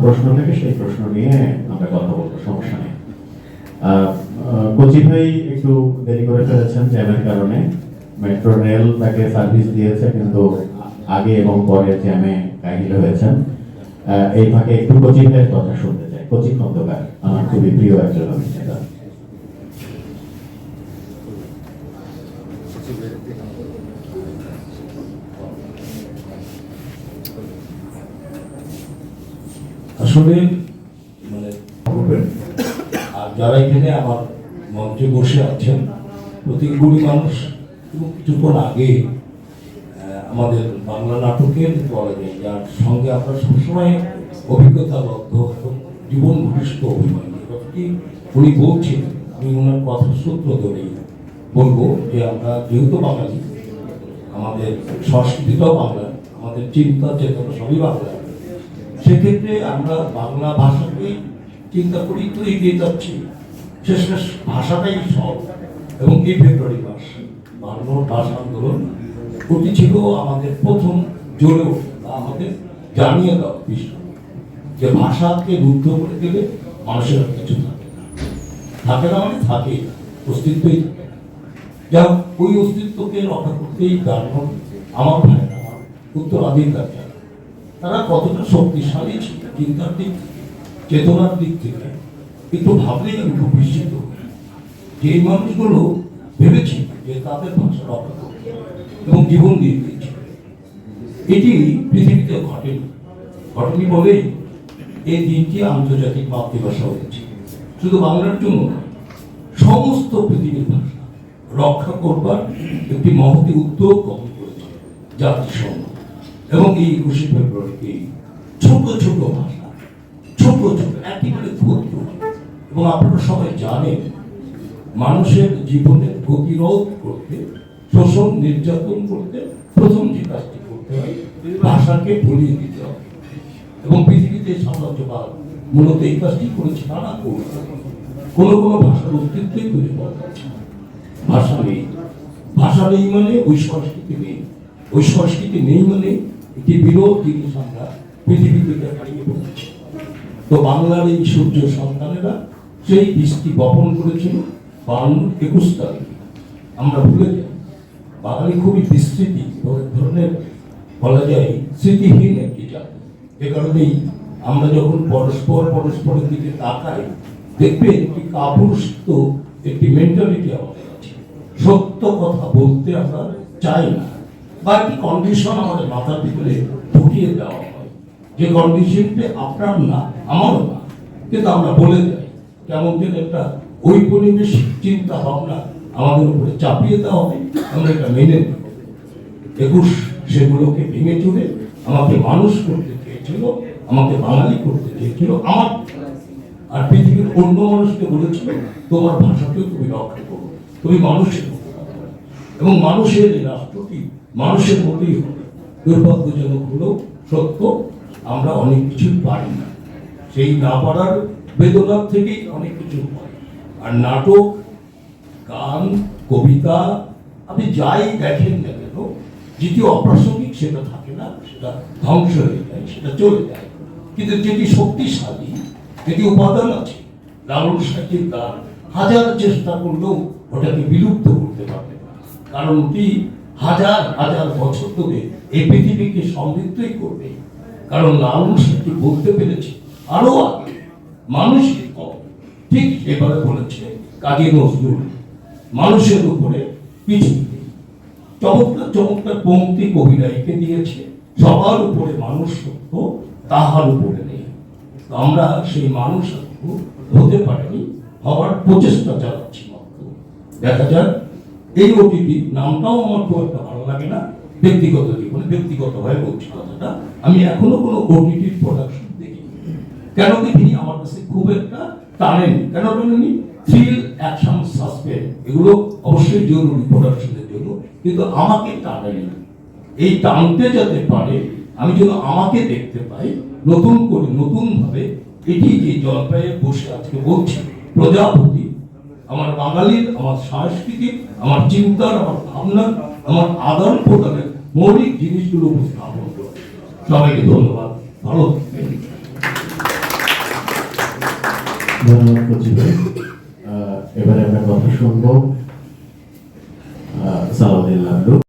প্রশ্ন থেকে সেই প্রশ্ন নিয়ে আমরা কথা বলবো, সমস্যা নেই। কচি ভাই একটু দেরি করে ফেলেছেন জ্যামের কারণে। মেট্রো রেল তাকে সার্ভিস দিয়েছে, কিন্তু আগে এবং পরে জ্যামে কাহিল হয়েছেন। এই ফাঁকে একটু কচি ভাইয়ের কথা শুনতে চাই। কচি খন্দকার আমার খুবই প্রিয় একজন অভিনেতা। আসলে আর যারা এখানে আমার মঞ্চে বসে আছেন প্রতিগুলি মানুষ এবং কিছুক্ষণ আগে আমাদের বাংলা নাটকের বলা যায় যার সঙ্গে আমরা সবসময় অভিজ্ঞতাবদ্ধ এবং জীবন ঘনিষ্ঠ অভিমানী কথাটি উনি বলছেন। আমি ওনার কথা সূত্র ধরেই বলবো যে আমরা যেহেতু বাঙালি, আমাদের সংস্কৃতিটাও বাংলা, আমাদের চিন্তা চেতনা সবই বাংলা, সেক্ষেত্রে আমরা বাংলা ভাষাকে চিন্তা করি তো এগিয়ে যাচ্ছি। শেষমেশ ভাষাটাই সব। এবং এই ফেব্রুয়ারি মাস বাংলার ভাষা আন্দোলন ওটি ছিল আমাদের প্রথম জোরে ওঠে বা আমাদের জানিয়ে দেওয়া বিষয় যে ভাষাকে রুদ্ধ করে গেলে মানুষের কিছু থাকে না, থাকে না মানে থাকে, অস্তিত্বই থাকে না। যা ওই অস্তিত্বকে রক্ষা করতেই গান আমার ভাই আমার উত্তরাধিকার তারা কতটা শক্তিশালী ছিল চিন্তার দিক থেকে, চেতনার দিক থেকে একটু ভাবলেই আমি খুব বিস্মিত যে এই মানুষগুলো ভেবেছিল যে তাদের ভাষা রক্ষা করতে এবং জীবন দিয়ে দিয়েছিল। এটি পৃথিবীতে ঘটেনি বলেই এই দিনটি আন্তর্জাতিক মাতৃভাষা হয়েছে। শুধু বাংলার জন্য নয়, সমস্ত পৃথিবীর ভাষা রক্ষা করবার একটি মহতি উদ্যোগ গ্রহণ করেছে জাতিসংঘ। এবং এই 21শে ফেব্রুয়ারিকে ছোট ছোট ভাষা, ছোট ছোট একেবারে ক্ষুদ্র, এবং আপনারা সবাই জানেন মানুষের জীবনের প্রতিরোধ করতে, শোষণ নির্যাতন করতে প্রথম যে কাজটি করতে হয় ভাষাকে ভুলিয়ে দিতে হবে। এবং পৃথিবীতে সাম্রাজ্যবাদ মূলত এই কাজটি করেছে নানা কৌশলে। কোনো ভাষার অস্তিত্বই খুঁজে পাওয়া যাচ্ছে। ভাষা নেই মানে ওই সংস্কৃতি নেই, ওই সংস্কৃতি নেই মানে একটি বিরোধ জিনিস আমরা পৃথিবী থেকে হারিয়ে ফেলেছি। তো বাংলার এই সূর্য সন্তানেরা সেই বৃষ্টি বপন করেছিল 22 তারিখে। আমরা ভুলে যাই বাঙালি খুবই বিস্তৃতি ধরনের বলা যায় স্মৃতিহীন একটি জাতি। এ কারণেই আমরা যখন পরস্পরের দিকে তাকাই দেখবে একটি কাপুরুষিত একটি মেন্টালিটি আমাদের আছে। সত্য কথা বলতে আমরা চাই না, বা একটি কন্ডিশন আমাদের মাথার ভিতরে ঢুকিয়ে দেওয়া হয় যে কন্ডিশনটা আপনার না আমারও না, কিন্তু আমরা বলে যাই কেমন যেন একটা ঔপনিবেশিক চিন্তা ভাবনা আমাদের উপরে চাপিয়ে দেওয়া হবে, আমরা এটা মেনে নেব। 21 সেগুলোকে ভেঙে চুরে আমাকে মানুষ করতে চেয়েছিল, আমাকে বাঙালি করতে চেয়েছিল আমার, আর পৃথিবীর অন্য মানুষকে বলেছিল তোমার ভাষাকেও তুমি রক্ষা করো, তুমি মানুষের মতো। এবং মানুষের এই রাষ্ট্রটি মানুষের মতোই হবে। দুর্ভাগ্যজনক হলেও সত্য, আমরা অনেক কিছু পারি না। সেই না পারার বেদনার থেকেই অনেক কিছু পাই। আর নাটক, গান, কবিতা আপনি যাই দেখেন না কেন, যেটি অপ্রাসঙ্গিক সেটা থাকে না, সেটা ধ্বংস হয়ে যায়, সেটা চলে যায়। কিন্তু যেটি শক্তিশালী, যেটি উপাদান আছে, লালন সাহিত্যের গান হাজার চেষ্টা করলেও ওটাকে বিলুপ্ত করতে পারবে না, কারণ ওটি হাজার হাজার বছর ধরে এই পৃথিবীকে সমৃদ্ধই করবে। কারণ লালন সাহিত্য বলতে পেরেছে আরো আগে মানুষের কম, ঠিক এবারে বলেছে কাজী নজরুল মানুষের উপরে পৃথিবী। চমৎকার চমৎকার পংক্তি কবিরা এঁকে দিয়েছে, সবার উপরে মানুষ সত্য, তাহার উপরে নেই। আমরা সেই মানুষ হতে পারিনি, হওয়ার প্রচেষ্টা চালাচ্ছি মাত্র। দেখা যাক। এই ওটিটি নামটাও আমার খুব একটা ভালো লাগে না, ব্যক্তিগত জীবনে ব্যক্তিগতভাবে বলছি কথাটা। আমি এখনো কোনো ওটিটির প্রোডাকশন দেখিনি। কেন দেখিনি? আমার কাছে খুব একটা টানেনি। কেন টানেনি? থ্রিল, অ্যাকশন, সাসপেন্স এগুলো অবশ্যই জরুরি প্রোডাকশনের জন্য, কিন্তু আমাকে টানেনি। এই টানতে যাতে পারে আমি যেন আমাকে দেখতে পাই নতুন করে, নতুন ভাবে। এটি যে জলপাইয়ে বসে আজকে বলছি প্রজাপতি, আমার বাঙালির, আমার সাংস্কৃতিক, আমার চিন্তার, আমার ভাবনার, আমার আদান প্রদানের মৌলিক জিনিসগুলো উপস্থাপন করে। সবাইকে ধন্যবাদ, ভালো থাকবেন। ধন্যবাদ কচি ভাই। এবারে আমরা কথা শুনবো সালাউদ্দিন লাড্ডু।